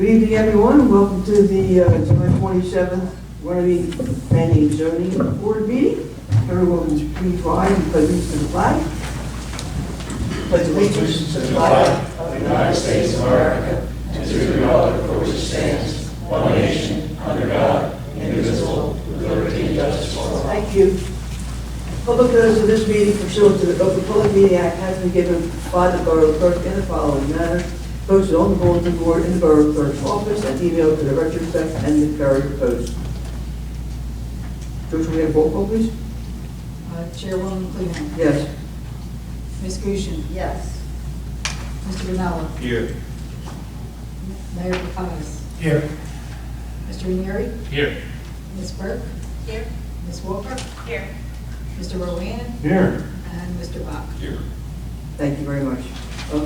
Good evening, everyone. Welcome to the July 27th Runnemede Planning and Zoning Board meeting. Everyone please rise and pledge allegiance to the flag. Pledge allegiance to the flag of the United States of America, and to the republic for which it stands, one nation, under God, indivisible, with liberty and justice for all. Thank you. Public notice of this meeting pursuant to the Open Public Meeting Act has been given by the Borough Clerk in the following manner: posted on the bulletin board in the Borough Clerk's office and emailed to the retrospect and the Courier Post. George, will we have roll call, please? Chairwoman Cleveland. Yes. Ms. Gushin. Yes. Mr. Rinella. Here. Mayor Papas. Here. Mr. Ranieri. Here. Ms. Burke. Here. Ms. Walker. Here. Mr. Rowan. Here. And Mr. Bach. Here. Thank you very much.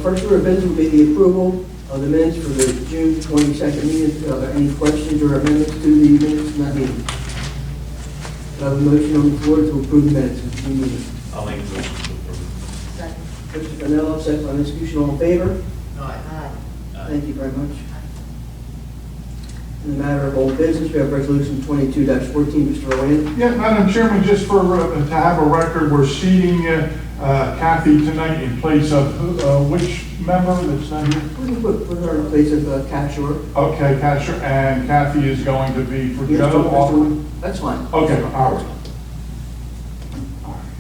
First order of business will be the approval of the minutes for the June 22nd meeting. Are there any questions or amendments to the minutes from that meeting? I have a motion on the floor to approve the minutes of the June meeting. I'll make a motion to approve. Second. Mr. Vanilla, second by Ms. Gushin, all in favor? Aye. Thank you very much. In the matter of old business, we have resolution 22-14. Mr. Rowan. Yeah, Madam Chairman, just for, to have a record, we're seating Kathy tonight in place of which member that's not here? We can put her in place of Capture. Okay, Casher, and Kathy is going to be for Joe. That's fine. Okay, all right.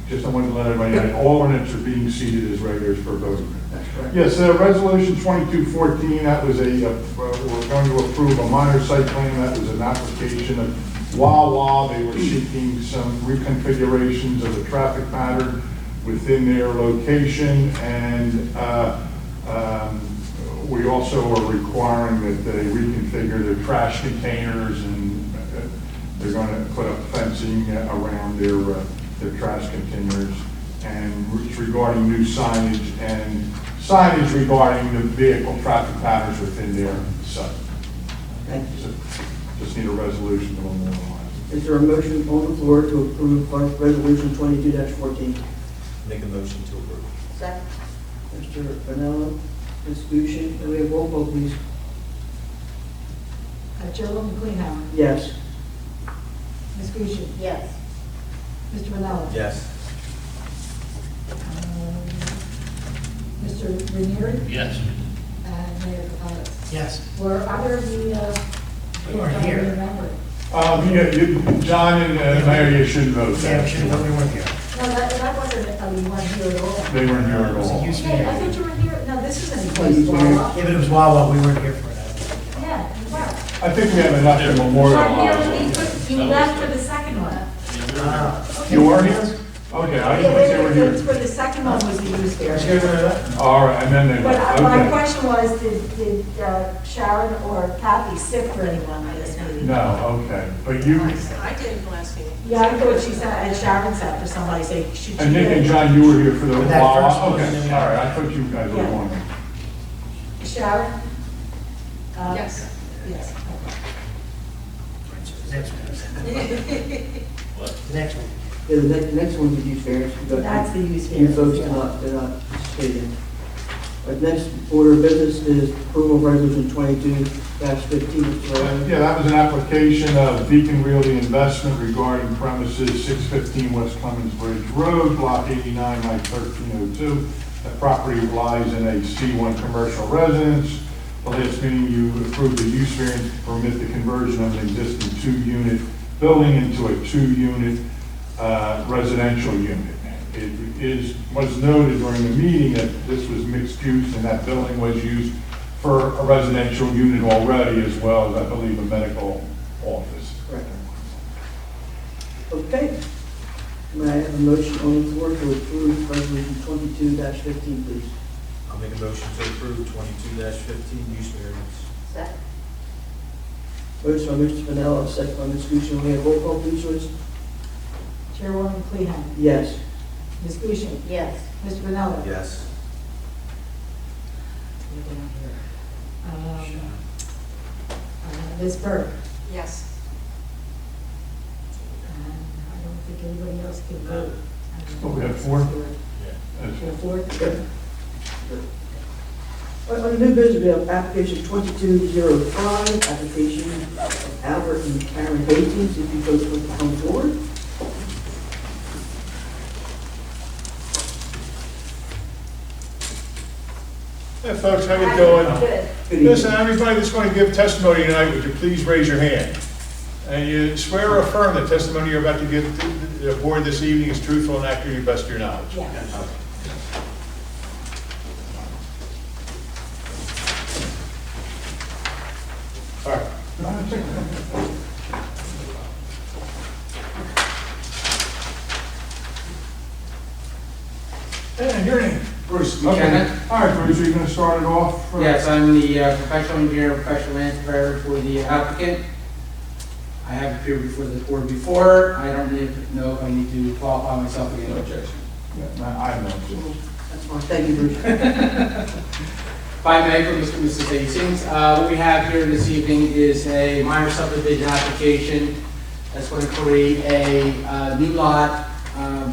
Just I wanted to let everybody know, alternates are being seated as regulars for voting. That's correct. Yes, resolution 2214, that was we're going to approve a minor site plan. That was an application of Wawa. They were seeking some reconfigurations of the traffic pattern within their location, and we also are requiring that they reconfigure their trash containers, and they're going to put up fencing around their trash containers, and it's regarding new signage and signage regarding the vehicle traffic patterns within their site. Thank you. So just need a resolution to memorialize. Is there a motion on the floor to approve resolution 22-14? Make a motion to approve. Second. Mr. Vanilla, Ms. Gushin, can we have roll call, please? Chairwoman Cleveland. Yes. Ms. Gushin. Yes. Mr. Rinella. Yes. Mr. Ranieri. Yes. And Mayor Papas. Yes. Were either of the, We weren't here. remember? John and Mary, you shouldn't vote. Yeah, we should have, we weren't here. No, that wasn't, you weren't here at all. They weren't here at It was a all. use Hey, I meeting. thought you were here, no, this isn't Oh, you a were. Yeah, but it was Wawa, we weren't here for that. Yeah, you were. I think we have enough to memorialize. You left for the second one. You were here? Okay, I didn't think they were It's here. for the second one was the use Was fair. here for that? All right, and then they But left. my Okay. question was, did Sharon or Kathy sit for anyone at this meeting? No, okay, but you, I did last meeting. Yeah, I thought she said, and Sharon sat for somebody, say, should she? and Nick and John, you were here for the For that first Wawa? one, Okay, then we- all right, I thought you guys were Yeah. one. Sharon? Yes. Yes. Next one. The next one. Yeah, the next one's the use variance. We got- That's the use You variance, folks yeah. did not participate in. Our next order of business is approval of resolution 22-15. Mr. Rowan. Yeah, that was an application of Beacon Realty Investment regarding premises 615 West Clemens Bridge Road, block 89, line 1302. The property lies in a C1 commercial residence. The last meeting, you approved the use variance to permit the conversion of an existing 2-unit building into a 2-unit residential unit. It was noted during the meeting that this was mixed use and that building was used for a residential unit already, as well as, I believe, a medical office. Correct. Okay. May I have a motion on the floor to approve resolution 22-15, please? I'll make a motion to approve 22-15 use variance. Second. Motion by Mr. Vanilla, second by Ms. Gushin. We have roll call, please, Joyce? Chairwoman Cleveland. Yes. Ms. Gushin. Yes. Mr. Vanilla. Yes. Ms. Burke. Yes. And I don't think anybody else can vote. Oh, we have 4? Yeah. That's- Can afford? Good. On new business, we have application 2205, application of Albert and Karen Hastings, if you folks want to come forward. Hey folks, how you doing? Good. Good evening. Listen, everybody that's going to give testimony tonight, would you please raise your hand? And you swear or affirm the testimony you're about to give to the board this evening is truthful and accurate to the best of your knowledge? Yes. All right. And your name? Bruce Okay. Buchanan. All right, Bruce, are you going to start it off? Yes, I'm the professional engineer, professional land surveyor for the applicant. I have appeared before this board before. I don't know if I need to qualify myself again. No objection. Yeah, I know. That's fine, thank you, Bruce. If I may, for Mrs. Hastings, what we have here this evening is a minor subdivision application that's going to create a new lot,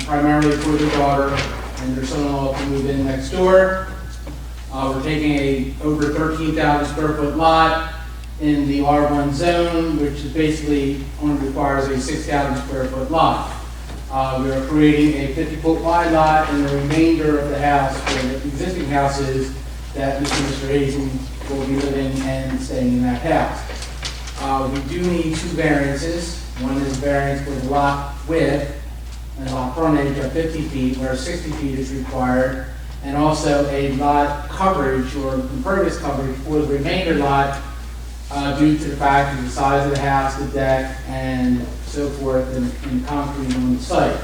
primarily for the daughter and their son-in-law to move in next door. We're taking a over 13,000 square foot lot in the R1 zone, which is basically only requires a 6,000 square foot lot. We are creating a 50-foot wide lot, and the remainder of the house, or the existing houses, that Mr. Hastings will be living and staying in that house. We do need two variances. One is variance for the lot width and lot frontage of 50 feet, where 60 feet is required, and also a lot coverage or impervious coverage for the remainder lot due to the fact of the size of the house, the deck, and so forth, and concrete on the site.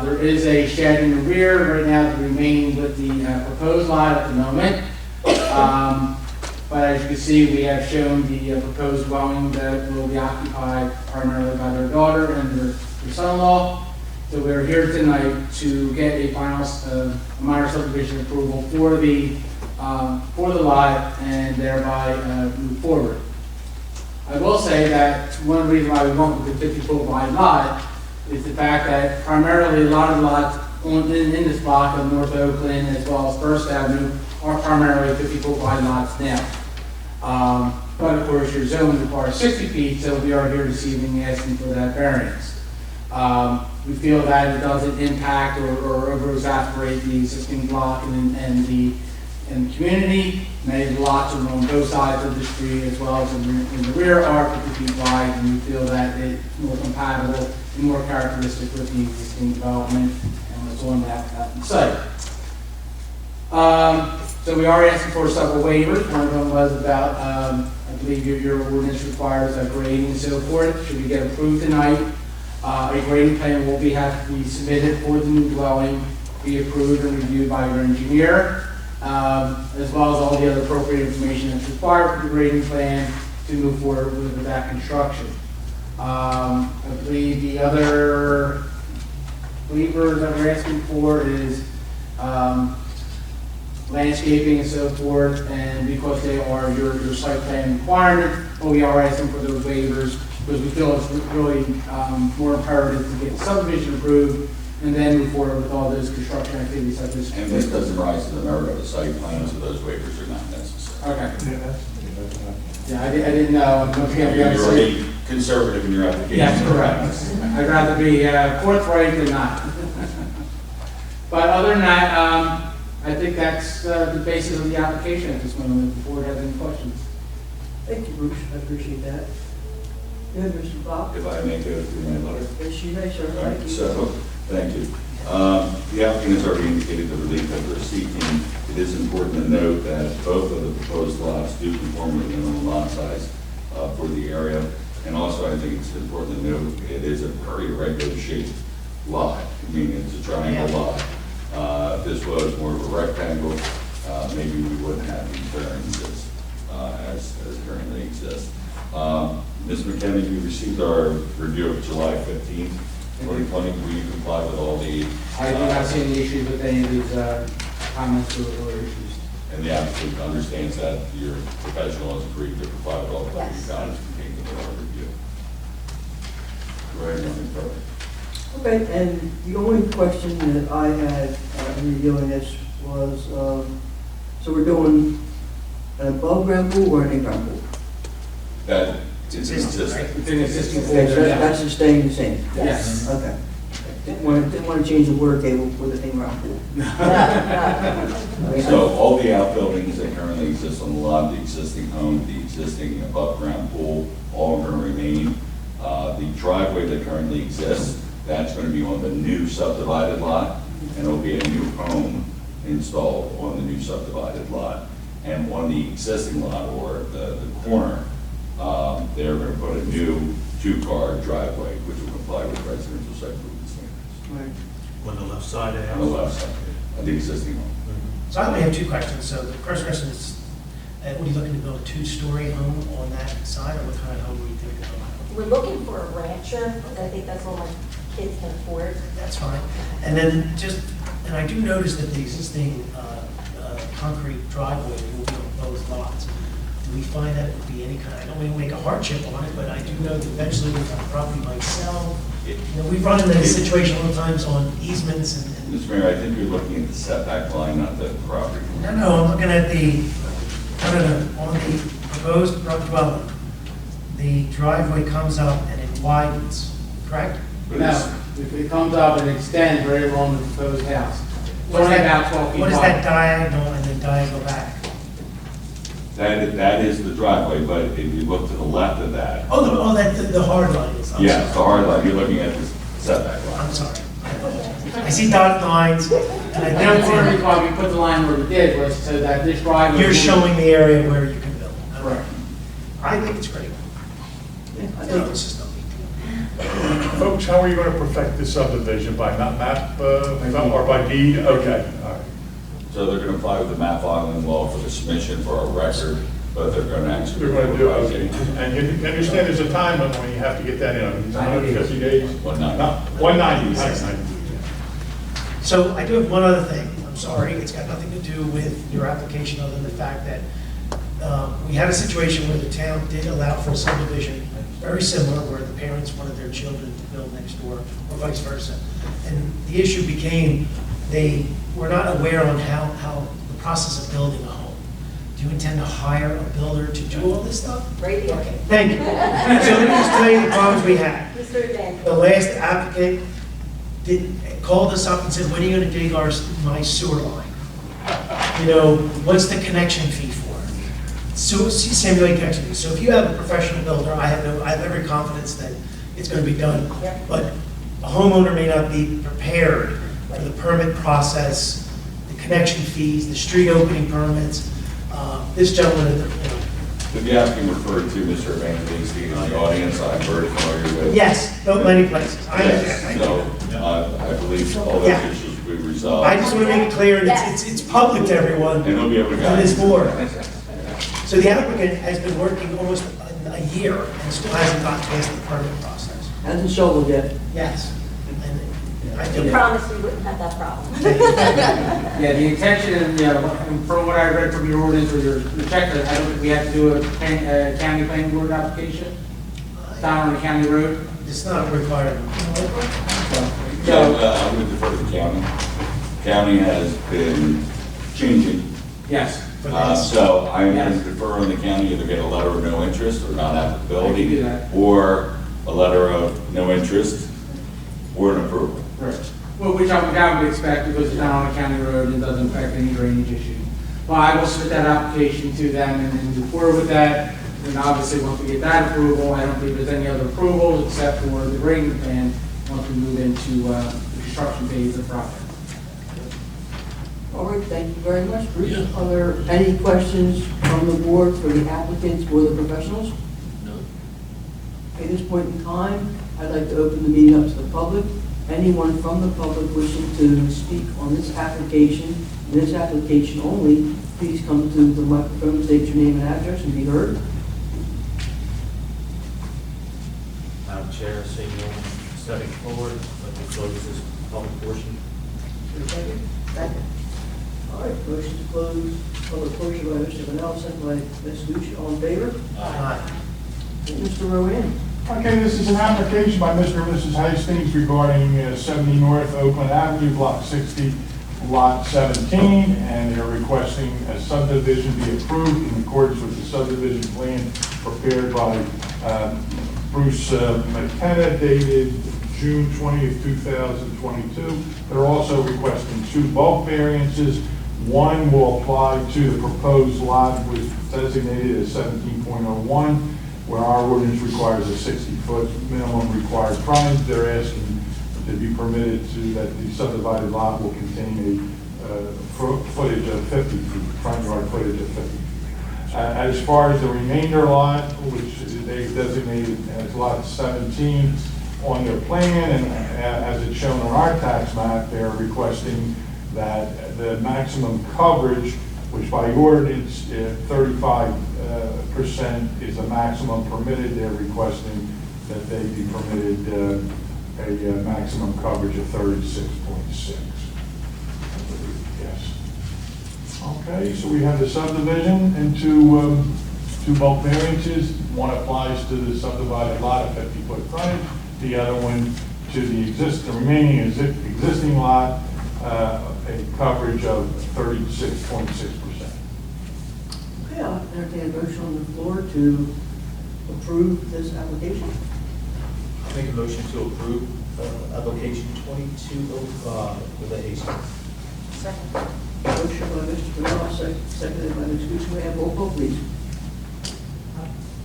There is a shed in the rear right now to remain with the proposed lot at the moment. But as you can see, we have shown the proposed dwelling that will be occupied primarily by their daughter and their son-in-law. So we're here tonight to get a final minor subdivision approval for the lot and thereby move forward. I will say that one reason why we went with the 50-foot wide lot is the fact that primarily a lot of lots in this block of North Oakland as well as First Avenue are primarily 50-foot wide lots now. But of course, your zone requires 60 feet, so we are here this evening asking for that variance. We feel that it doesn't impact or over-exasperate the existing block and the community. Many of the lots are on both sides of the street as well as in the rear are 50 feet wide, and we feel that it's more compatible and more characteristic with the existing development and what's on that site. So we are asking for several waivers. One of them was about, I believe your ordinance requires a grading and so forth. Should we get approved tonight, a grading plan will have to be submitted for the new dwelling, be approved and reviewed by your engineer, as well as all the other appropriate information that's required for the grading plan to move forward with that construction. I believe the other waivers that we're asking for is landscaping and so forth, and because they are your site plan requirement, but we are asking for those waivers because we feel it's really more imperative to get the subdivision approved and then move forward with all those construction activities such as. And this doesn't rise to the merit of the site plan, so those waivers are not necessary. Okay. Yeah, Yeah, I didn't know. You're already conservative in your application. Yes, correct. I'd rather be forthright than not. But other than that, I think that's the basis of the application at this moment. If the board has any questions. Thank you, Bruce, I appreciate that. Go ahead, Mr. Bob. If I may go through my letter. Yes, you may, sir, thank you. So, thank you. The applicant has already indicated the relief that they're seeking. It is important to note that both of the proposed lots do conform with the minimum lot size for the area. And also, I think it's important to note it is a very irregular shaped lot, meaning it's a triangle lot. If this was more of a rectangle, maybe we wouldn't have these variances as currently exist. Ms. McKenna, you received our review of July 15th, 2020. Will you comply with all the... I do not see any issues with any of these comments or issues. And the applicant understands that your professional has agreed to comply with all the Yes. comments contained in our review. Go ahead, nothing further. Okay, and the only question that I had in reviewing this was, So we're doing an above-ground pool or an in-ground pool? That is existing. It's an existing pool Okay, so there now. that's just staying the same? Yes. Okay. Didn't want to change the water table with an in-ground pool. So all the outbuildings that currently exist on the lot, the existing home, the existing above-ground pool, all are going to remain. The driveway that currently exists, that's going to be on the new subdivided lot, and there'll be a new home installed on the new subdivided lot. And on the existing lot, or the corner, they're going to put a new two-car driveway, which will comply with residential site improvement standards On the left side of the on the house. left side of the existing home. So I only have two questions. So the first question is, what are you looking to build, a two-story home on that side, or what kind of home are you thinking of? We're looking for a rancher, because I think that's all my kids can afford. That's fine. And then and I do notice that the existing concrete driveway will be on both lots. Do we find that it would be any kind, I don't want to make a hardship on it, but I do know that eventually the property might sell. You know, we've run into this situation all the times on easements and. Mr. Mayor, I think you're looking at the setback line, not the property. No, I'm looking at on the proposed dwelling. The driveway comes up and it widens, correct? But it's- No, if it comes up and extends right along the proposed house. It's What is only that- about 12 feet What is wide. that diagonal and then diagonal back? That is the driveway, but if you look to the left of that. That's the hard line is. I'm Yes, the sorry. hard line, you're looking at the setback line. I'm sorry. I see dotted lines and I The only think reason why we put the line where we did was so that this driveway. you're showing the area where you can build. Correct. I think it's great. I think this is no big deal. Folks, how are you going to perfect this subdivision? By map, or by deed? Okay, all right. So they're going to apply with the map filing law for the submission for our record, but they're going to actually. You're going to do it. And you understand there's a time limit when you have to get that in, it's 150 days? 190. No, 190. So I do have one other thing. I'm sorry, it's got nothing to do with your application other than the fact that we had a situation where the town did allow for a subdivision very similar, where the parents wanted their children to build next door, or vice versa. And the issue became, they were not aware on how the process of building a home. Do you intend to hire a builder to do all this stuff? Right here. Okay, thank you. So let me just tell you the problems we had. Mr. Van. The last applicant called us up and said, when are you gonna dig my sewer line? You know, what's the connection fee for it? So, simulate connection fee. So if you have a professional builder, I have every confidence that it's gonna be done. Yep. But a homeowner may not be prepared for the permit process, the connection fees, the street opening permits. This gentleman, you know, The applicant referred to Mr. Evangelista in the audience, I'm very familiar with. yes, built many places. I Yes, understand. so I believe all those Yeah. issues will be resolved. I just want to make it clear, and it's public to everyone. And he'll be able to On guide. this board. So the applicant has been working almost a year and still hasn't gotten past the permit process. Hasn't shoveled yet. Yes. And I We do. promised we wouldn't have that problem. Yeah, the intention, and, you know, and from what I read from your ordinance or your checklist, I don't think we have to do a county planning board application down on the county road. It's not required. Yeah, I'm going to defer to the county. County has been changing. Yes. For this. So I'm going Yes. to defer on the county, either get a letter of no interest or not I can applicability, do that. or a letter of no interest or an approval. Right. Well, which I would expect because it's not on a county road and doesn't affect any drainage issues. Well, I will submit that application to them and then move forward with that. And obviously, once we get that approval, I don't believe there's any other approvals except for the grading plan once we move into the construction phase of the project. All right, thank you very much, Bruce. Are there any questions from the board for the applicants or the professionals? No. At this point in time, I'd like to open the meeting up to the public. Anyone from the public wishing to speak on this application, and this application only, please come to the microphone, state your name and address, and be heard. Madam Chair, seeing no one stepping forward, let me close this public portion. Second? Second. All right, motion to close public portion by Mr. Vanel, second by Ms. Lucia. All in favor? Aye. Mr. Rowan. Okay, this is an application by Mr. and Mrs. Hastings regarding 70 North Oakland Avenue, Block 60, Lot 17, and they're requesting a subdivision be approved in accordance with the subdivision plan prepared by Bruce McKenna, dated June 20th, 2022. They're also requesting 2 bulk variances. One will apply to the proposed lot, which is designated as 17.01, where our ordinance requires a 60-foot minimum required frontage. They're asking to be permitted to, that the subdivided lot will contain a footage of 50 feet, front yard footage of 50 feet. As far as the remainder lot, which they've designated as lot 17 on their plan, and as it's shown on our tax map, they're requesting that the maximum coverage, which by ordinance 35% is the maximum permitted, they're requesting that they be permitted a maximum coverage of 36.6. Yes. Okay, so we have the subdivision and two bulk variances. One applies to the subdivided lot of 50-foot frontage. The other one to the remaining existing lot, a coverage of 36.6%. Okay, I'll entertain a motion on the floor to approve this application. I'll make a motion to approve application 2205 with a haste. Second. Motion by Mr. Bernal, seconded by Ms. Gooch. May I have roll call, please?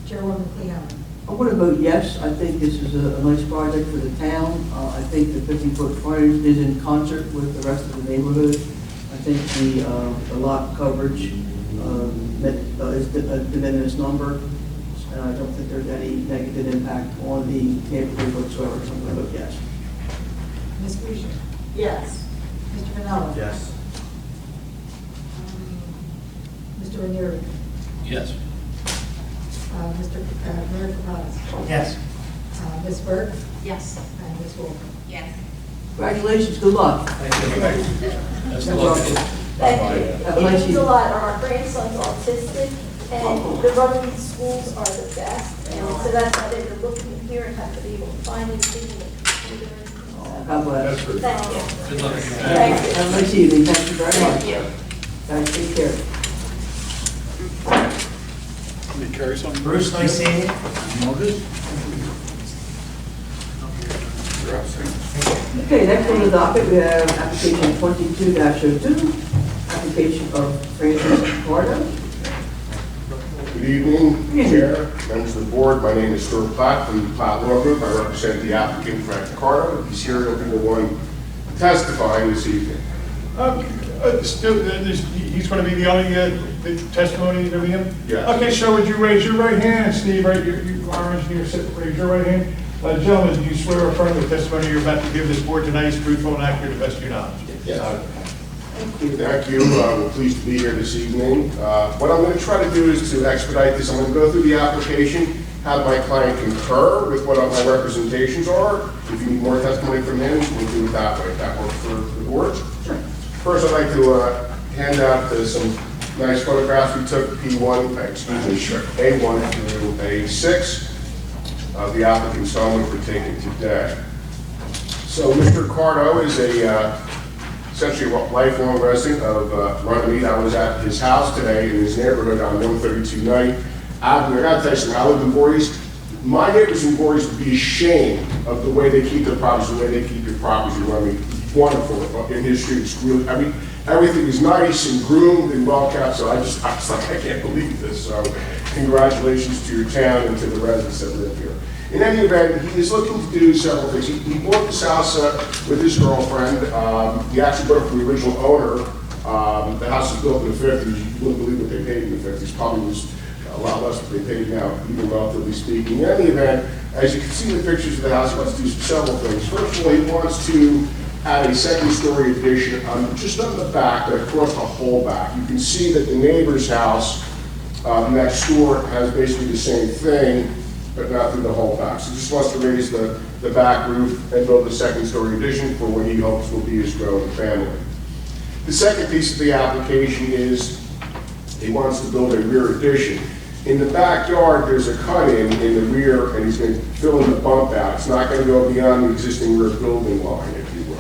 Chairwoman Cleon. I'm going to vote yes. I think this is a nice project for the town. I think the 50-foot frontage is in concert with the rest of the neighborhood. I think the lot coverage is a de minimis number, and I don't think there's any negative impact on the neighborhood whatsoever, so I'm going to vote yes. Ms. Grisha. Yes. Mr. Vinella. Yes. Mr. Ranieri. Yes. Mr. Mayor Kapaz. Yes. Ms. Burke. Yes. And Ms. Walker. Yes. Congratulations, good luck. Thank you. That's all. Thank Have a you. nice It means a evening. lot. Our grandson's autistic, and the Runnemede schools are the best, and so that's why they were looking here and have to be able to find anything in the computer. God bless. Thank you. Good luck. Thank you. Have a nice evening. Thank you very much. Thank you. Guys, take care. Bruce, nice seeing you. Okay, next on the docket, we have application 22-02, application of Francis Carter. Good evening, Chair, members of the board. My name is Stuart Platt from the Platt Law Group. I represent the applicant, Frank Ricardo. He's here, he'll be the one testifying this evening. He's going to be the only the testimony to him? Yes. Okay, sir, would you raise your right hand? And Steve, right, our engineer, raise your right hand. Gentlemen, do you swear or affirm the testimony you're about to give this board tonight is truthful and accurate to the best of your knowledge? Yes. Thank you. We're pleased to be here this evening. What I'm going to try to do is to expedite this. I'm going to go through the application, have my client concur with what my representations are. If you need more testimony from him, we'll do it that way. If that works for the board. Sure. First, I'd like to hand out some nice photographs we took, A1 through A6 of the applicant's home, which we're taking today. So Mr. Ricardo is essentially a lifelong resident of Runnemede. I was at his house today in his neighborhood on 132 Knight Avenue. I got to tell you something, I live in Voorhees. My neighbors in Voorhees would be ashamed of the way they keep their properties, the way they keep your properties in Runnemede. Wonderful in his street. It's really, I mean, everything is nice and groomed and well kept, so I was like, I can't believe this. So congratulations to your town and to the residents that live here. In any event, he is looking to do several things. He bought this house with his girlfriend. He actually bought it from the original owner. The house was built in the 50s. You wouldn't believe what they paid in the 50s. Probably was a lot less than they pay now, even relatively speaking. In any event, as you can see in the pictures of the house, he wants to do several things. First of all, he wants to add a second-story addition just on the back, but across the whole back. You can see that the neighbor's house next door has basically the same thing, but not through the whole back. So he just wants to raise the back roof and build a second-story addition for what he hopes will be his growing family. The second piece of the application is he wants to build a rear addition. In the backyard, there's a cut-in the rear, and he's going to fill in the bump out. It's not going to go beyond the existing rear building line, if you will.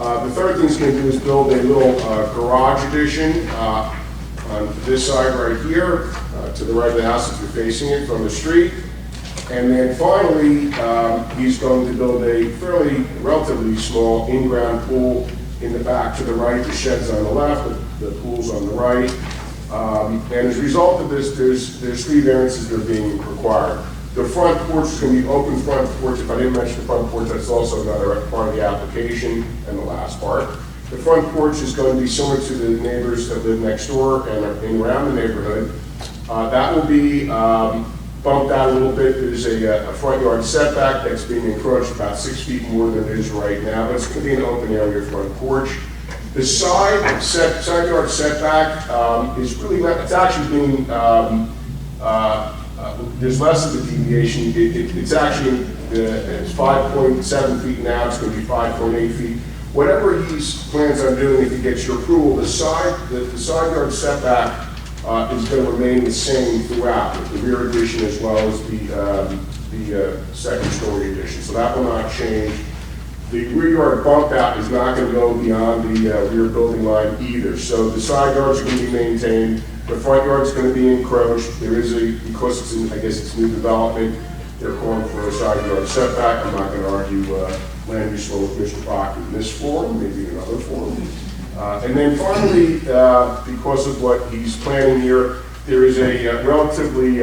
The third thing he's going to do is build a little garage addition on this side right here, to the right of the house if you're facing it from the street. And then finally, he's going to build a fairly, relatively small in-ground pool in the back to the right. The shed's on the left, the pool's on the right. And as a result of this, there's 3 variances that are being required. The front porch is going to be open front porch. If I didn't mention the front porch, that's also another part of the application and the last part. The front porch is going to be similar to the neighbors that live next door and are in around the neighborhood. That will be bumped out a little bit. There's a front yard setback that's being encroached about 6 feet more than it is right now, but it's going to be an open area front porch. The side yard setback is really, it's actually being, there's less of a deviation. It's actually, it's 5.7 feet now, it's going to be 5.8 feet. Whatever he plans on doing, if he gets your approval, the side yard setback is going to remain the same throughout, with the rear addition as well as the second story addition. So that will not change. The rear yard bump out is not going to go beyond the rear building line either. So the side yards are going to be maintained. The front yard is going to be encroached. There is because it's in, I guess it's new development, they're calling for a side yard setback. I'm not going to argue land use law with Mr. Proctor in this form, maybe in another form. And then finally, because of what he's planning here, there is a relatively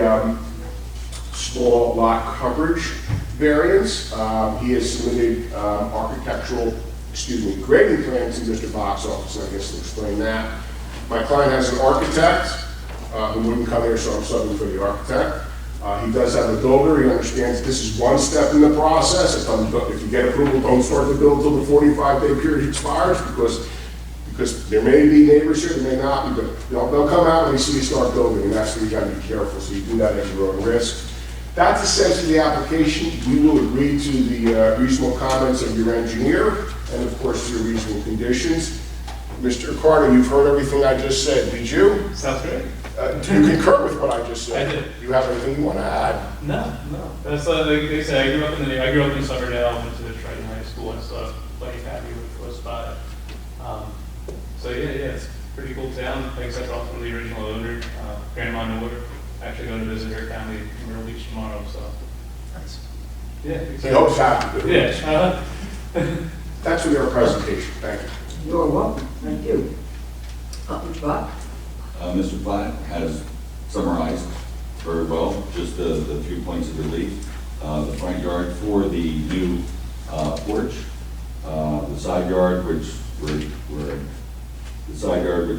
small lot coverage variance. He has submitted grading plans to Mr. Bach's office, and I guess to explain that. My client has an architect who wouldn't come here, so I'm subbing for the architect. He does have a builder. He understands this is one step in the process. If you get approval, don't start the build until the 45-day period expires, because there may be neighbors here, there may not be, but they'll come out when they see you start building, and that's where you got to be careful. So you do that at your own risk. That's essentially the application. We will agree to the reasonable comments of your engineer, and of course your reasonable conditions. Mr. Carter, you've heard everything I just said. Did you? Sounds great. Do you concur with what I just said? I did. Do you have anything you want to add? No. That's like they say. I grew up in Summerdale, went to Triton High School and stuff. Plenty happy with close by. So yeah, it's a pretty cool town. Like I said, off from the original owner, Grandma Newell. Actually going to visit her family in Myrtle Beach tomorrow. So Nice. yeah. He hopes happy. Yeah. That's for your presentation. Thank you. You're welcome. Thank you. Mr. Bach? Mr. Platt has summarized very well just the few points of relief. The front yard for the new porch, the side yard, which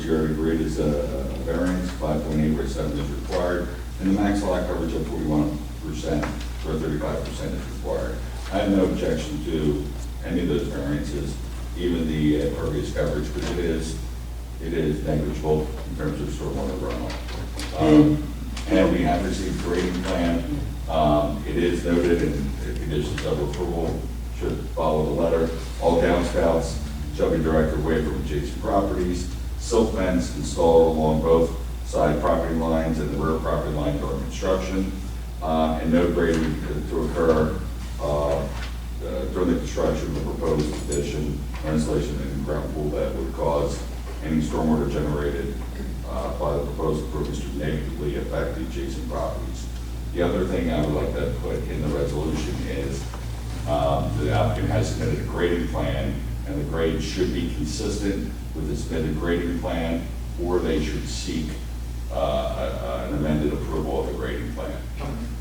you already agreed is a variance, 5.8 where 7 is required, and the max lot coverage of 41% where 35% is required. I have no objection to any of those variances, even the impervious coverage, because it is negligible in terms of stormwater runoff. And we have received a grading plan. It is noted in the conditions of approval, should follow the letter. All downspouts shall be directed away from adjacent properties. Silt fence installed along both side property lines and the rear property line during construction. And no grading to occur during the construction of the proposed addition or installation of an in-ground pool that would cause any stormwater generated by the proposed improvements to negatively affect the adjacent properties. The other thing I would like to put in the resolution is the applicant has submitted a grading plan, and the grade should be consistent with the submitted grading plan, or they should seek an amended approval of the grading plan.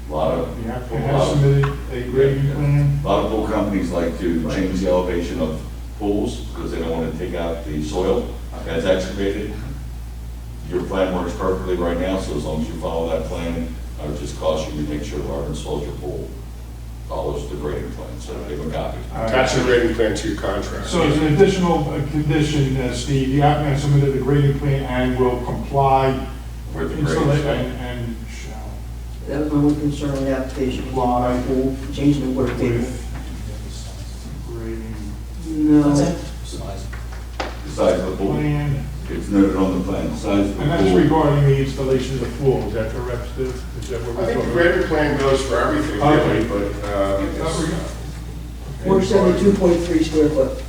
A lot of The applicant has submitted a grading plan. A lot of pool companies like to change the elevation of pools because they don't want to take out the soil that's excavated. Your plan works perfectly right now, so as long as you follow that plan, I would just caution you to make sure whoever installs your pool follows the grading plan, so give a copy. Attach the grading plan to your contract. So as an additional condition, Steve, the applicant has submitted a grading plan and will comply With the installation grading plan. and shall That was my one concern with the application. Why? Changing the water table. with grading No. The size of the pool, plan. it's noted on the plan, the size of the And that's pool. regarding the installation of the pool, is that correct, Steve? Is that what I we're think the talking about? grading plan goes for everything, really, but 472.3 square foot.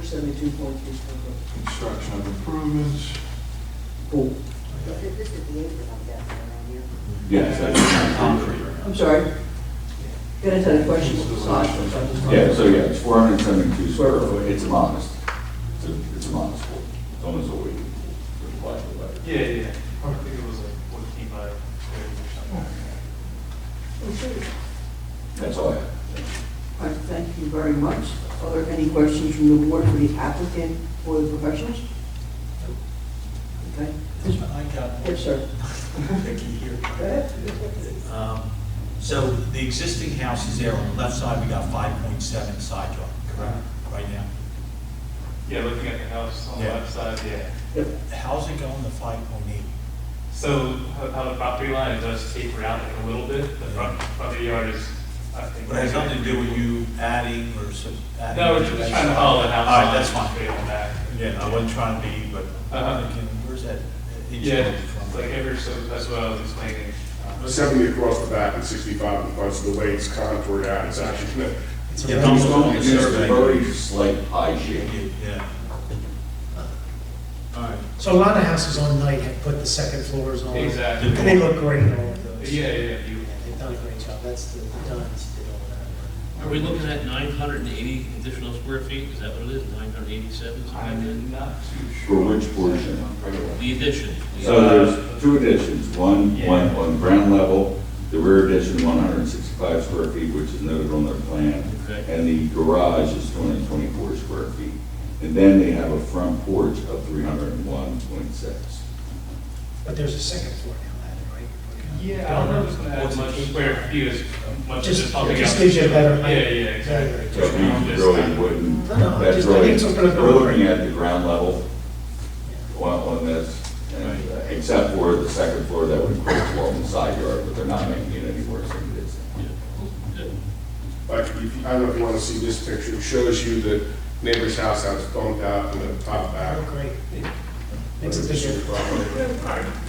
472.3 square foot. Construction of improvements. Pool. This is the apron, I'm guessing, around here. Yes, that's concrete. I'm sorry. Get into the questions of the size. Yeah, so yeah, it's 472 square foot. It's modest. It's a modest pool. It's almost a waiting pool. With black and white. Yeah, yeah. I think it was like 14 by 30 or something. That's all I have. All right, thank you very much. Are there any questions from the board for the applicant or the professionals? Okay. I got one. Yes, sir. Vicky here. Go ahead. So the existing house is there on the left side, we got 5.7 side yard, correct, right now? Yeah, looking at the house on the Yeah. left side, yeah. Yep. How's it going to 5.8? So how the property line, it does taper out like a little bit. The front of the yard is, I think. But it has nothing to do with you adding or adding? No, we're just trying to follow the house. All right, line, that's fine. straight on back. Yeah, I wasn't trying to be, but I'm thinking, where's that? Yeah, it's like every, so that's what I was explaining. 70 across the back and 65 in front, so the way it's contoured out, it's actually gonna, It's Yeah, a almost raised- on the It's just a survey. very slight pie shape. Yeah. All right. So a lot of houses on night have put the second floors on. Exactly. And they look great, all of those. Yeah, Yeah, they've done a great job. That's the Duns did all that. Are we looking at 980 additional square feet? Is that what it is, 987, something like I'm not too For sure. which portion? that? The addition. So there's two additions, one on ground level, the rear addition, 165 square feet, which is noted on their plan. Okay. And the garage is 224 square feet. And then they have a front porch of 301.6. But there's a second floor now, right? Yeah, I don't know if it's gonna add much square feet as much as just pumping out. Just gives you a better Yeah, height. yeah, exactly. So we really wouldn't, No, that's just- I really, think it's gonna go we're looking great. at the ground level on this, and, except for the second floor that would encroach along the side yard, but they're not making it any worse than it is. like, I don't know if you want to see this picture, it shows you the neighbor's house how it's bumped out in the top back. Oh, great. Makes a big difference.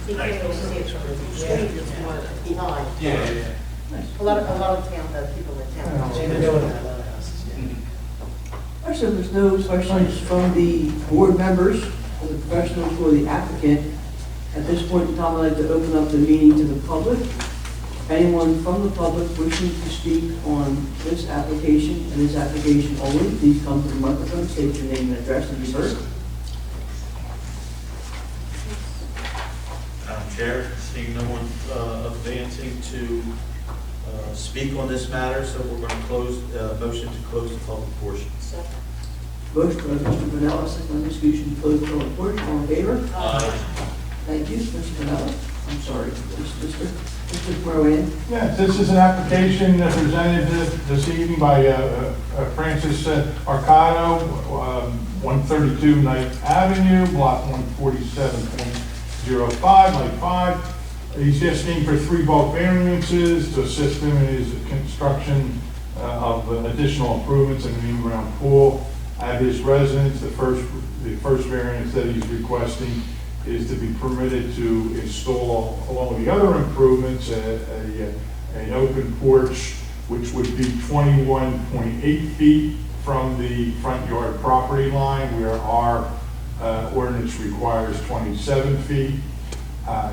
You can't even see it from the street, it's more behind. Yeah, yeah. A lot of town, people in town. They know that, a lot of houses, yeah. All right, so there's no questions from the board members, or the professionals, or the applicant. At this point in time, I'd like to open up the meeting to the public. Anyone from the public wishing to speak on this application and this application only, please come to the microphone, state your name and address, and be heard. Madam Chair, seeing no one advancing to speak on this matter, so we're going to close, motion to close the public portion. Motion by Mr. Vanella, second by Ms. Gooch, to close the public portion. All in favor? Thank you, Mr. Vanella. I'm sorry, Mr. Moran. Yes, this is an application presented this evening by Francis Arcado, 132 Knight Avenue, block 147.05, Light 5. He's asking for 3 bulk variances to assist him in his construction of additional improvements in the in-ground pool at his residence. The first variance that he's requesting is to be permitted to install, along with the other improvements, an open porch, which would be 21.8 feet from the front yard property line, where our ordinance requires 27 feet.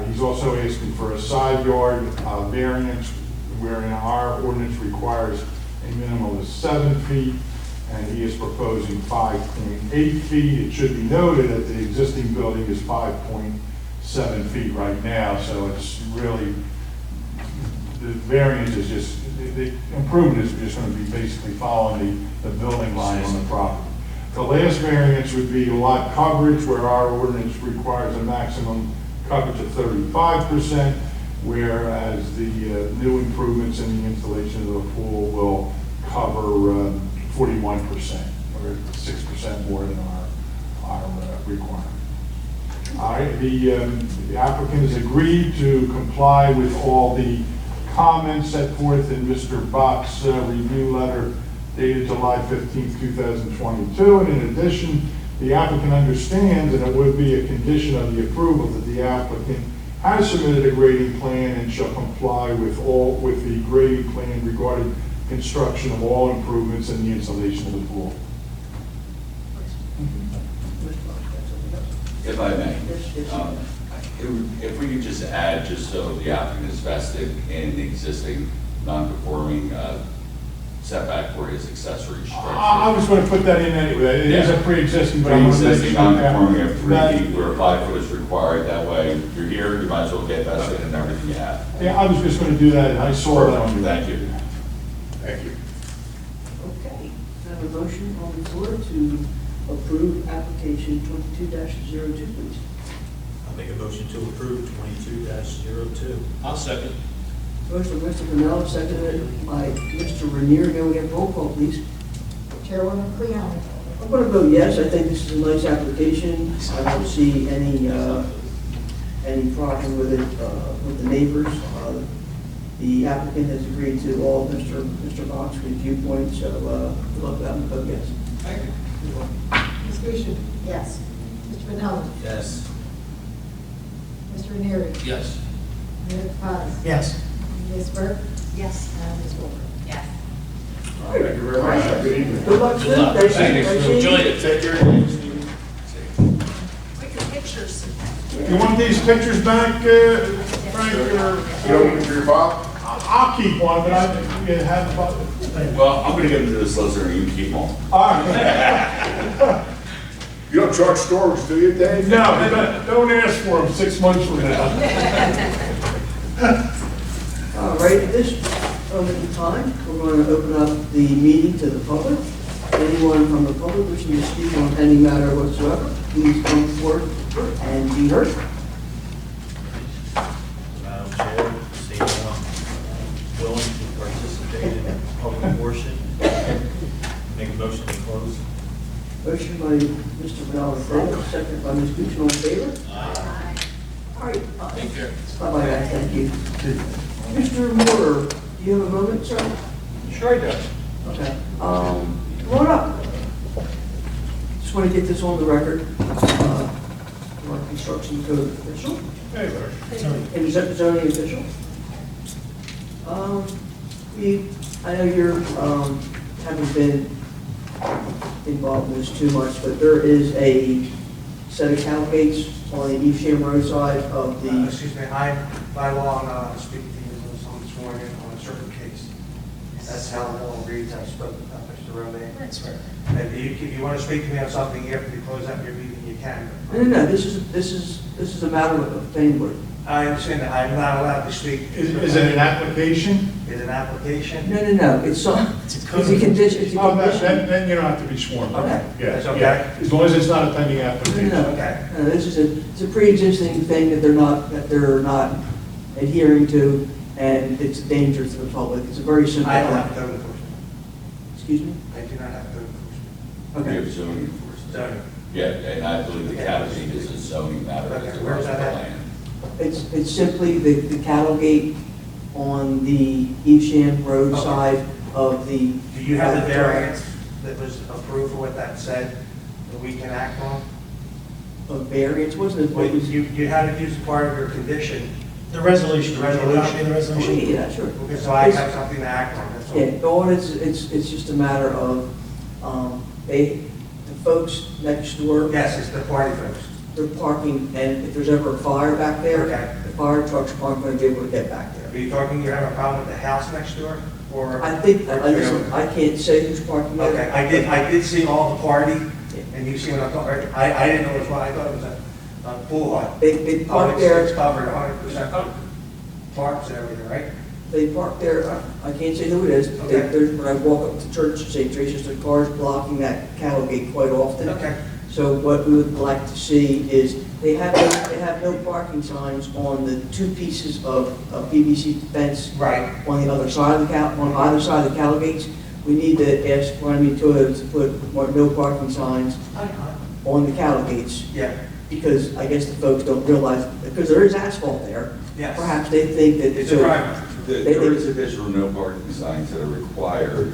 He's also asking for a side yard variance, wherein our ordinance requires a minimum of 7 feet, and he is proposing 5.8 feet. It should be noted that the existing building is 5.7 feet right now, so it's really, the variance is just, the improvement is just going to be basically following the building line on the property. The last variance would be lot coverage, where our ordinance requires a maximum coverage of 35%, whereas the new improvements in the installation of the pool will cover 41%, or 6% more than our requirement. All right, the applicant has agreed to comply with all the comments set forth in Mr. Bach's review letter dated July 15, 2022. And in addition, the applicant understands, and it would be a condition of the approval, that the applicant has submitted a grading plan and shall comply with the grading plan regarding construction of all improvements and the installation of the pool. If I may. Yes. If we could just add, just so the applicant is vested in the existing non-conforming setback for his accessory structure. I was going to put that in anyway. It is a pre-existing, but I'm going to make Pre-existing sure that- non-conforming of 3 that- feet where 5 foot is required, that way, if you're here, you might as well get vested in everything you have. Yeah, I was just going to do that, and I saw that on you. Thank you. Thank you. Okay, I have a motion on the floor to approve application 22-02, please. I'll make a motion to approve 22-02. I'll second. Motion by Mr. Pennell, seconded by Mr. Renier. May we have roll call, please? Chairwoman Cleon. I'm going to vote yes. I think this is a nice application. I don't see any problem with it, with the neighbors. The applicant has agreed to all of Mr. Box's viewpoints, so good luck with that. Vote yes. Thank you. Ms. Bishop? Yes. Mr. Pennell? Yes. Mr. Ranieri? Yes. Mayor Paz? Yes. Ms. Burke? Yes. And Ms. Wolfer? Yes. All right. Thank you very much. Have a good evening. Good luck, Good sir. luck. Thank you. Thank you. Enjoy it. Take care. Quick pictures. You want these pictures back, Frank, or? You don't need them for your file? I'll keep one, but I can have about. Well, I'm going to give them to the solicitor, and you can keep them all. All right. You don't charge storage, do you, Dave? No, don't ask for them 6 months from now. All right, at this moment in time, we're going to open up the meeting to the public. Anyone from the public wishing to speak on any matter whatsoever, please come forward and be heard. Madam Chair, seeing no one willing to participate in the public portion, make a motion to close. Motion by Mr. Ronaldo, second by Ms. Gooch, all in favor? Aye. All right. Take care. Bye-bye, guys, thank you. Mr. Moore, do you have a moment, sir? Sure I do. Okay. Come on up. Just want to get this on the record. Our construction code official Hey, Larry. and zoning official. I know you're, haven't been involved in this too much, but there is a set of cattle gates on the Evesham Road side of the, Excuse me, I'm by law speaking to you this morning on a certain case. That's how the law reads. I spoke with Mr. Runnemede. That's right. And if you want to speak to me on something after you close out your meeting, you can. no, this is a matter of the planning board. I understand that I'm not allowed to speak. Is it an application? Is it an application? No, it's a condition, it's a Oh, condition. then you don't have to be sworn. Okay. Yeah, That's okay. yeah. As long as it's not a pending application. No, Okay. this is it's a pre-existing thing that they're not adhering to, and it's a danger to the public. It's a very simple. I don't have code enforcement. Excuse me? I do not have code enforcement. We Okay. have zoning enforcement. Zoning. Yeah, and I believe the cattle gate is a zoning matter. Okay, as well where's as that the at? land. It's simply the cattle gate on the Evesham Road Okay. side of the. Do you have the variance that was approved for what that said that we can act on? Of variance, wasn't it? Well, you had to use part of your condition. The resolution. The resolution. Copy of the Oh, resolution. yeah, sure. Okay, so I have something to act on, that's all. Yeah, all it's just a matter of, the folks next door. Yes, it's the party folks. They're parking, and if there's ever a fire back there, Okay. the fire trucks aren't going to be able to get back there. Are you talking, you have a problem with the house next door, or? I think, listen, I can't say who's parking there. Okay, I did see all the party, and you see what I'm talking, I didn't know it was, I thought it was a pool lot. They Oh, park it's there, covered 100%, parks and everything, right? they park there, I can't say who it is. Okay. When I walk up to church, St. Teresa's, the cars blocking that cattle gate quite often. Okay. So what we would like to see is, they have no parking signs on the two pieces of PVC fence. Right. On the other side of the on either side of the cattle gates. We need to ask Runnemede to put more no parking signs on the cattle gates. Yeah. Because I guess the folks don't realize, because there is asphalt there. Yes. Perhaps they think that. It's a driveway. There is additional no parking signs that are required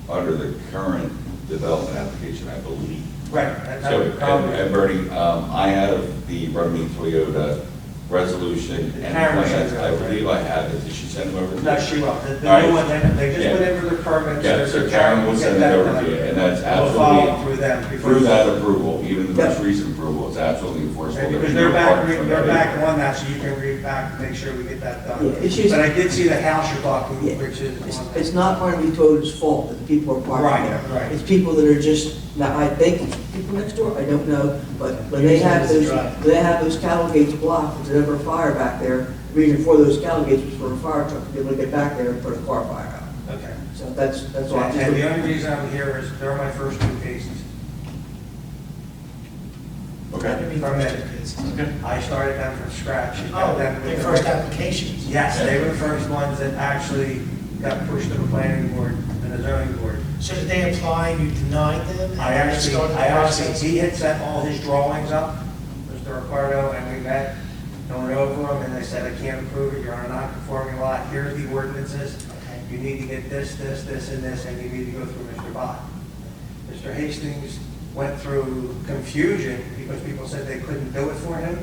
under the current development application, I believe. Right. So, and Bernie, I have the Runnemede Toyota resolution and Karen plans. should I have. believe I have it. Did she send them over? No, she won't. The All right. new one, they just Yeah. put in for the permits. Yeah, so Karen will send it over to you, and that's We'll follow up absolutely, through them. through that approval, even the most Yeah. recent approval, it's absolutely enforceable. Because There's they're no back, part from they're that. back on that, so you can read back, make sure we get that Yeah, done. it's just- But I did see the house you're talking, Yeah. which is. It's not Barnaby Toad's fault that the people are parking there. Right, right. It's people that are just, now, I think it's people next door, I don't know, but when they have those cattle gates blocked, if there's ever a fire back there, the reason for those cattle gates was for a fire truck to be able to get back there and put a car fire out. Okay. So that's all. And the only reason I'm here is they're my first two cases. Okay. Permitted. I started them from scratch. and got Oh, them with their the- first applications. Yes, they were the first ones that actually got pushed to the planning board and the zoning board. So did they apply and you denied them? and I then actually, started the process? he had sent all his drawings up, Mr. Ricardo, and we met, and went over them, and I said, I can't approve it, you're on a non-conforming lot, here's the ordinances. You need to get this, this, this, and this, and you need to go through Mr. Bott. Mr. Hastings went through confusion because people said they couldn't do it for him.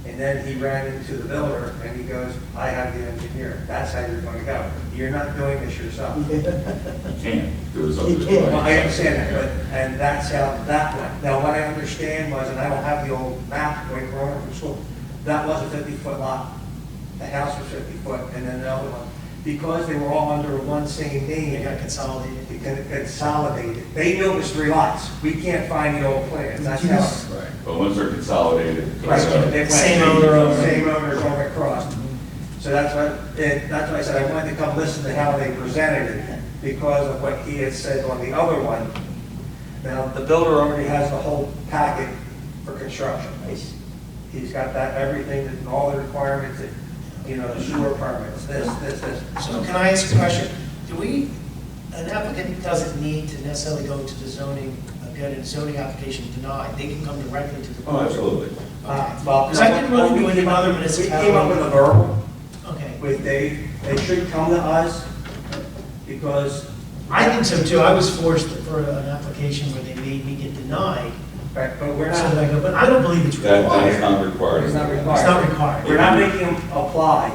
And then he ran into the builder and he goes, I have the engineer. That's how you're going to go. You're not doing this yourself. You can't do it You can't. Well, I understand that, but, and that's how that went. Now, what I understand was, and I don't have the old map going growing from school, that was a 50-foot lot. The house was 50 foot, and then the other one. Because they were all under one same name. They got consolidated. Consolidated. They knew it was 3 lots. We can't find the old plans. That's how. Right, but once they're consolidated. Right, so- they went- Same owner. Same owners all across. So that's why I said I wanted to come listen to how they presented it because of what he had said on the other one. Now, the builder already has the whole packet for construction. He's got that, everything, and all the requirements, that, you know, the sewer permits, this. So can I ask a question? An applicant doesn't need to necessarily go to the zoning, get a zoning application denied. They can come directly to the Oh, board. absolutely. Well, Because I did run into it in other We municipalities. came up with a verbal Okay. with Dave. They should come to us because, I think so too. I was forced for an application where they made me get denied. right, but we're So not, I go, but I don't believe it's That is required. not required. it's not required. It's not required. We're not making them apply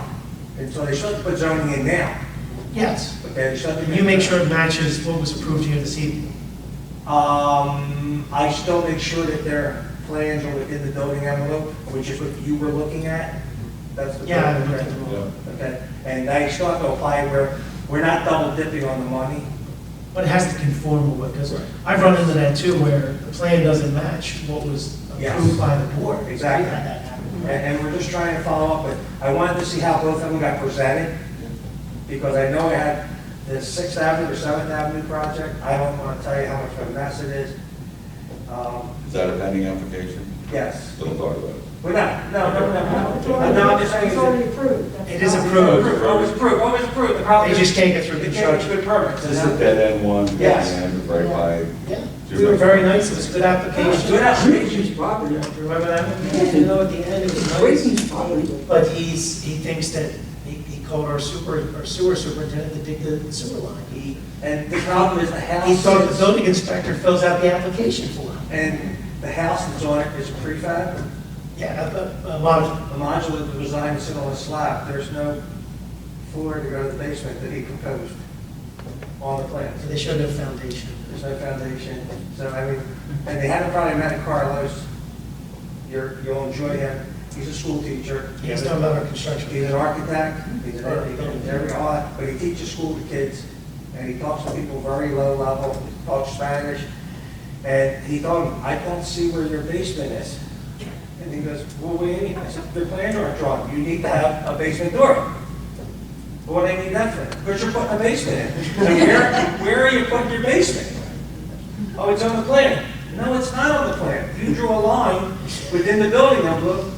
until they should put zoning in now. Yes. Okay, they should. And you make sure it matches what was approved here this evening. I still make sure that their plans are within the building envelope, which is what you were looking at. That's the. Yeah, I looked at them all. Okay, and they still have to apply where, we're not double dipping on the money. But it has to conform with, because I've run into that too, where the plan doesn't match what was Yes. approved by the board. Exactly. We've had that happen. And we're just trying to follow up with, I wanted to see how both of them got presented, because I know I had the 6th Avenue or 7th Avenue project. I don't want to tell you how much of a mess it is. Is that a pending application? Yes. Still thought about it. Well, no, I'm just saying. It's already approved. That's It is all. approved. Always approved. The problem They is just can't get through they can't construction. get good permits. This is a dead end one. Yes. And right by. Yeah, we were very nice. It was a good application. Good application. His property. Remember that one? You know, at the end, it was nice. Grayson property. But he thinks that he called our sewer superintendent to dig the sewer line. And the problem is the house. He thought the is- building inspector fills out the application for him. And the house that's on it is prefab. Yeah, a modular. The modular was designed to sit on a slab. There's no floor to go to the basement that he proposed on the plans. So they showed no foundation. There's no foundation. So, I mean, and they haven't probably met Carlos. You'll enjoy him. He's a school teacher. He's done about our construction. He's an architect. He's every art, but he teaches school to kids. And he talks to people very low level, talks Spanish. And he told him, I don't see where your basement is. And he goes, well, what do you mean? I said, the plans aren't drawn. You need to have a basement door. Well, what do you need that for? Because you're putting a basement in. And where are you putting your basement? Oh, it's on the plan. No, it's not on the plan. You drew a line within the building envelope.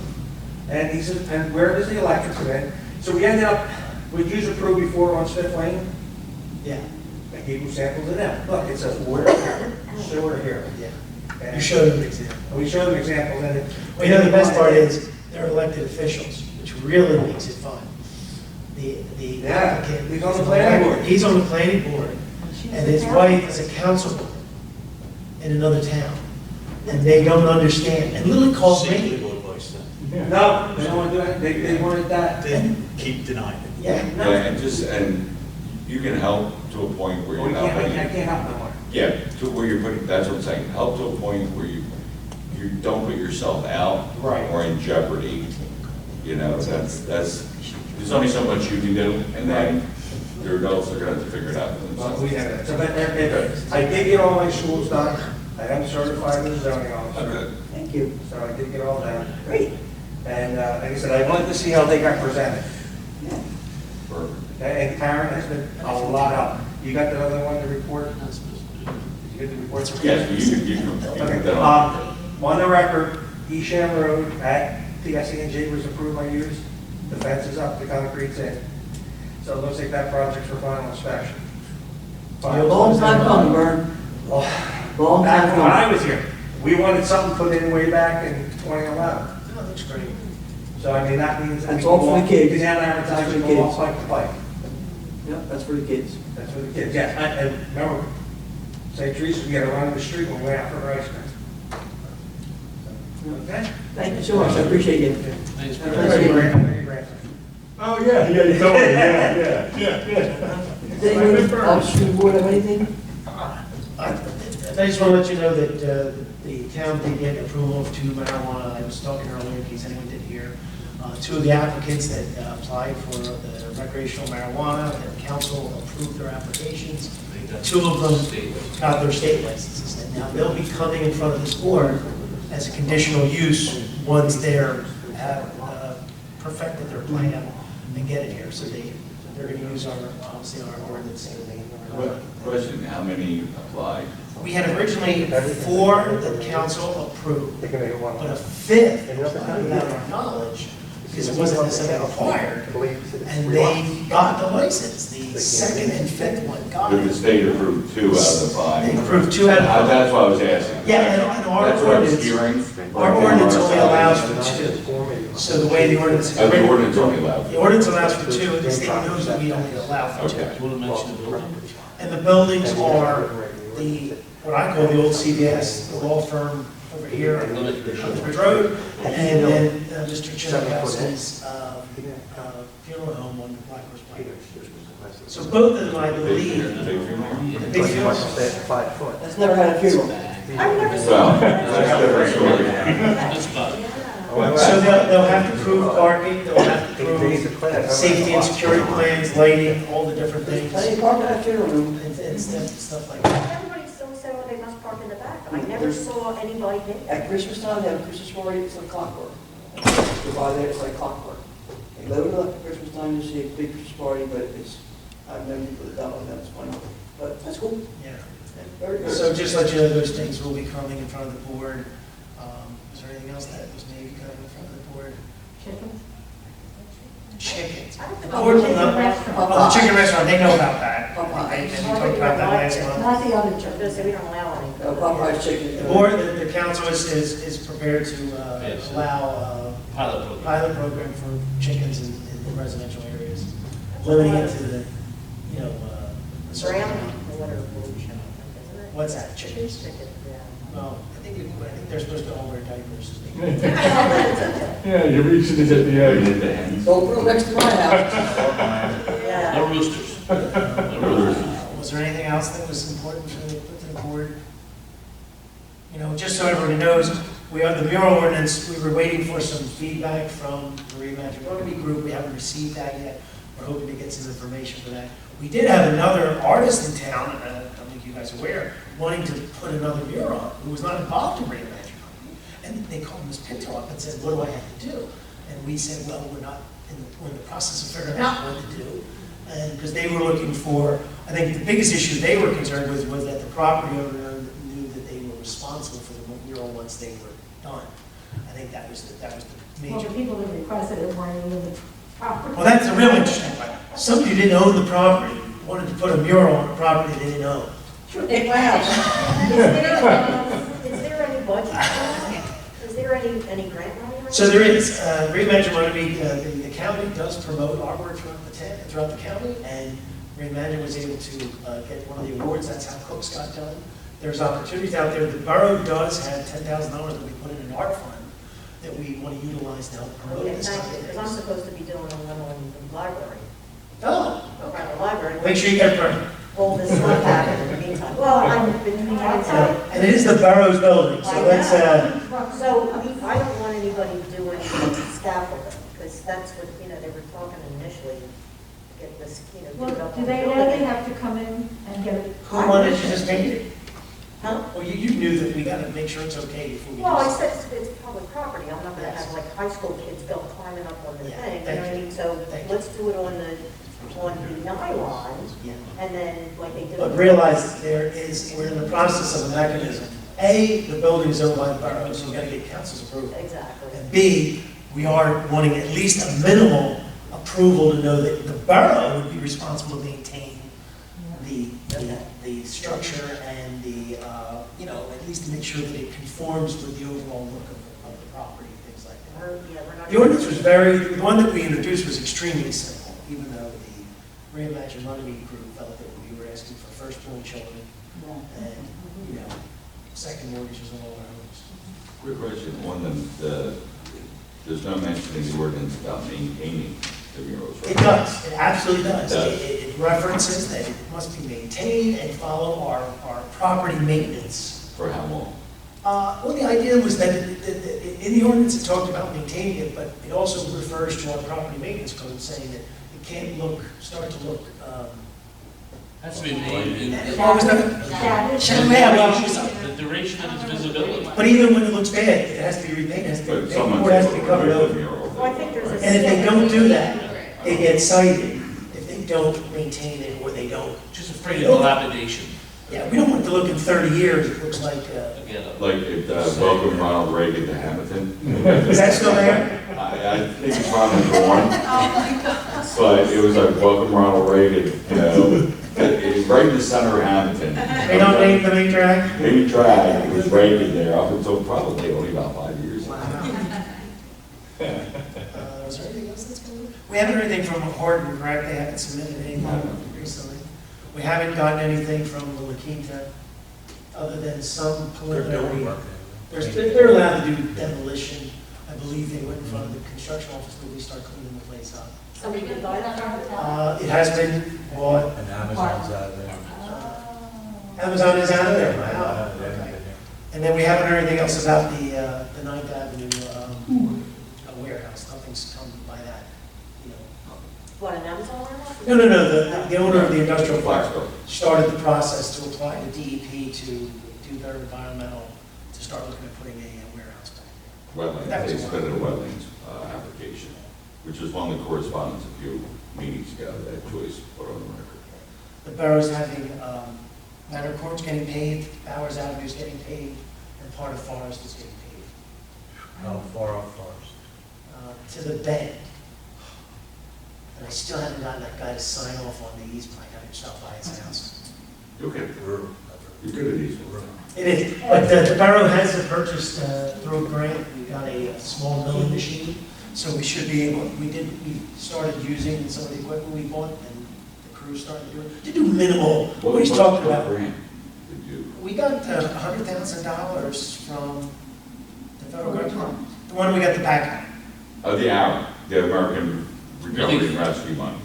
And he said, and where does the electric come in? So we ended up, we'd use approved before on Smith Lane. Yeah. I gave him samples of them. Look, it says water here, sewer here. Yeah. And You showed him the example. we showed them examples, and Well, you know, the best part is they're elected officials, which really makes it fun. The Yeah, applicant. he's on the planning board. He's on the planning board, and his wife is a councilwoman in another town, and they don't understand. And Lily called me. No, they don't want to do it, they wanted that. Then keep denying it. Yeah, Yeah, no. and you can help to a point where Well, you're I not can't, putting. I can't help no more. Yeah, to where you're putting, that's what I'm saying, help to a point where you don't put yourself out. Right. Or in jeopardy, you know, that's, there's only so much you can do, and then your adults are gonna have to figure it out for Well, we themselves. have that. So, but I did get all my schools done. I am certified as a zoning officer. Okay. Thank you. So I did get all done. Great. And like I said, I wanted to see how they got presented. Perfect. Okay, and Karen has been a lot up. You got the other one, the report? Did you get the report? Yes, you can Okay. put that on. On the record, Esham Road at PSE&G was approved by use. The fence is up, the concrete's in. So it looks like that project's for final inspection. Long time coming, Vern. Long time Back when I coming. was here, we wanted something put in way back in 2011. No, that's great. So I mean, that means. that That's we all can for the walk- kids. Get down That's advertising, for the go off kids. bike to bike. Yep, that's for the kids. That's for the kids, yeah. And remember, St. Teresa's, we had to run in the street when we went out for ice cream. Okay? Thank you so much, I appreciate you. Thanks, Have a Brad. nice evening. Thank you, Grandson. Oh, yeah, you told me, yeah. Does anyone else from the board have anything? I just want to let you know that the town did get approval of 2 marijuana. I was talking earlier, in case anyone didn't hear. 2 of the applicants that applied for the recreational marijuana, the council approved their applications. 2 of them got their state licenses, and now they'll be coming in front of this board as a conditional use once they're have perfected their plan and get it here. So they're going to use our, obviously, our ordinance. Question, how many applied? We had originally 4 that council approved, They're gonna get one. but a 5th without our knowledge, because it wasn't necessarily required, and they got the license. The 2nd and 5th one got Did the it. state approve 2 out of the 5? They approved 2 out of 5. That's what I was asking. Yeah, and our That's what I was ordinance, hearing. our ordinance only allows for 2. So the way the ordinance is The written, ordinance only allowed. the ordinance allows for 2, and the state knows that we only allow for 2. Okay. You want to mention the building? And the buildings are what I call the old CVS, the law firm over here on Ridge Road, and then Mr. Chizikowski's funeral home on Black Horse Pike. So both of them, I believe, the big funeral home. That's never had a funeral. I've never seen Well, that. that's a different story. That's fine. So they'll have to prove parking, they'll have to prove safety and security plans, lighting, all the different things, How do you park at a funeral home? and stuff like that. Everybody still said, well, they must park in the back, but I never saw anybody get At there. Christmas time, they have a Christmas party, it's like clockwork. You buy there, it's like clockwork. They load it up at Christmas time, you see a big Christmas party, but it's, I've known people that done it, that's funny. But that's cool. Yeah. Very good. So just let you know, those things will be coming in front of the board. Is there anything else that was maybe coming in front of the board? Chickens? Chickens. I don't think The board will chicken not- restaurant. Oh, the chicken restaurant, they know about that. Popeyes. And we talked about that last month. Not the other chickens, we don't allow any. Popeye's chicken. The board, the council is prepared to Yes. allow Pilot program. pilot program for chickens in the residential areas, limiting it to the, you know, a certain Brown, amount. or whatever, isn't it? What's that, chickens? Chicken, yeah. Well, I think they're supposed to all wear diapers. Yeah, you're reaching to get the egg. Don't put them next to my house. Yeah. No roosters. No roosters. Was there anything else that was important to put to the board? You know, just so everybody knows, we have the mural ordinance, we were waiting for some feedback from the Reimagined Runnemede group, we haven't received that yet. We're hoping to get some information for that. We did have another artist in town, and I don't think you guys are aware, wanting to put another mural up, who was not involved in Reimagined Runnemede. And they called Ms. Pinto up and said, what do I have to do? And we said, well, we're in the process of figuring out what to do. And because they were looking for, I think the biggest issue they were concerned with was that the property owner knew that they were responsible for the mural once they were done. I think that was the Well, major. the people that requested it weren't even the property. Well, that's the real interesting part. Somebody who didn't own the property wanted to put a mural on a property they didn't own. In my house. Is there any budget? Is there any grant money? or So there is, Reimagine Runnemede, the county does promote artwork throughout the county, and Reimagine was able to get one of the awards, that's how Cooks got done. There's opportunities out there, the borough does have $10,000 that we put in an art fund. that we want to utilize to help promote Okay, this thank type you, of because I'm things. supposed to be doing one on the library, Oh, around the library. make sure you get a permit. All this stuff happened in the meantime. Well, I've been meeting outside. And it is the borough's building, so let's, So, I don't want anybody doing scaffolding, because that's what, they were talking initially, get this, do it Well, up do on the they building. really have to come in and get it? who wanted to just paint it? Huh? Well, you knew that we gotta make sure it's okay before we do Well, I something. said it's public property, I'm not gonna have like high school kids go climbing up on the Yeah, thing, you know thank what I you. mean? So Thank you. let's do it on the nylon, Yeah. and then like they do. But realize that we're in the process of a mechanism. A, the building is owned by the borough, so you gotta get council's approval. Exactly. And B, we are wanting at least a minimal approval to know that the borough would be responsible to maintain the structure and the, at least to make sure that it conforms with the overall look of the property, things like that. Yeah, we're not. The ordinance was the one that we introduced was extremely simple, even though the Reimagine Runnemede crew felt that we were asking for first-born children and, second mortgages on all our homes. Quick question, there's no mention in the ordinance about maintaining the murals, right? It does, it absolutely does. It does. It references that it must be maintained and follow our property maintenance. For how long? Well, the idea was that in the ordinance it talked about maintaining it, but it also refers to our property maintenance code saying that it can't start to look, Has to be made what was that? the duration of its visibility. But even when it looks bad, it has to be repainted, it has to be But repainted, someone or it has to be takes covered the over. mural. Well, I think there's a. And if they don't do that, they get cited if they don't maintain it or they don't. Just afraid of dilapidation. Yeah, we don't want it to look in 30 years, it looks like, Like it, welcome Ronald Reagan to Hamilton. is that still there? I think it's Ronald one, but it was like welcome Ronald Reagan, right in the center of Hamilton. They don't name the main drag? Maybe try, it was Reagan there up until probably only about 5 years. Is there anything else that's going on? We haven't heard anything from Horton, correct? They haven't submitted anything recently. We haven't gotten anything from La Quinta, other than some preliminary. They're allowed to do demolition. I believe they went in front of the construction office till we start cleaning the place up. Somebody could buy that from the town. It has been bought. And Amazon's out of there. Amazon is out of there. Wow. Okay. And then we haven't heard anything else about the 9th Avenue warehouse. Nothing's come by that. What, an Amazon warehouse? No. The owner of the industrial park Blacksburg. started the process to apply to DEP to do their environmental, to start looking at putting a warehouse back there. Wetlands, That was they one. submitted a wetlands application, which was one of the correspondence a few meetings ago that Joyce put on the record. The borough's having, Manor Court's getting paved, Bowers Avenue's getting paved, and part of Forest is getting paved. How far off Forest? To the bend. And I still haven't gotten that guy to sign off on the easement. I gotta stop by his house. Okay, you're good at these. It is, but the borough has purchased, through a grant, we got a small milling machine, so we should be able, we started using some of the equipment we bought, and the crew started doing, to do minimal, what he's talking about. Grant did you? We got $100,000 from the federal government, the one we got the back The ARRA, the American Recovery and Rescue Money.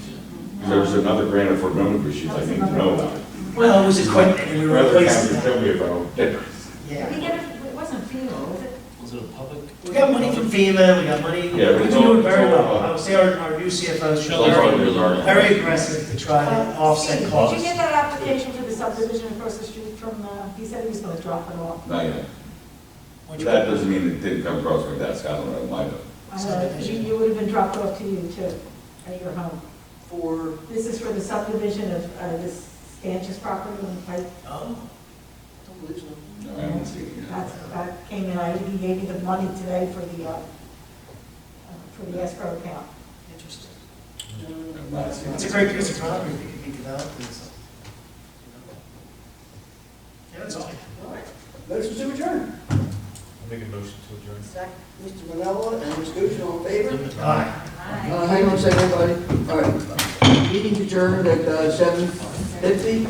There was another grant for milling machines, I think, to know about it. Well, it was equipment, and we were Rather replacing than tell that. me if I don't get it. Yeah. It wasn't FEMA, was it? Was it a public? We got money from FEMA, we got money, Yeah, but we've it's been all- doing very it's all well. about- I would say our new CFO is Shelley's part of the very, very aggressive to try to offset Steve, costs. Did you get that application for the subdivision across the street from, he said he was gonna drop it off? Not yet. Which That doesn't mean it didn't come across my desk, I don't know, it might have. I know, because you would have been dropped off to you too, at your home. For, This is for the subdivision of this Stanch's property on Pike. Oh, don't believe so. No, I haven't seen it yet. That came in, he gave me the money today for the escrow account. interesting. I've not seen it. It's a great piece of property that can be developed and so. Yeah, that's all. All right. Motion to adjourn. I'll make a motion to adjourn. Second. Mr. Manella and Ms. Gooch, all in favor? All right. Hang on a second, everybody. All right. Meeting adjourned at 7:50.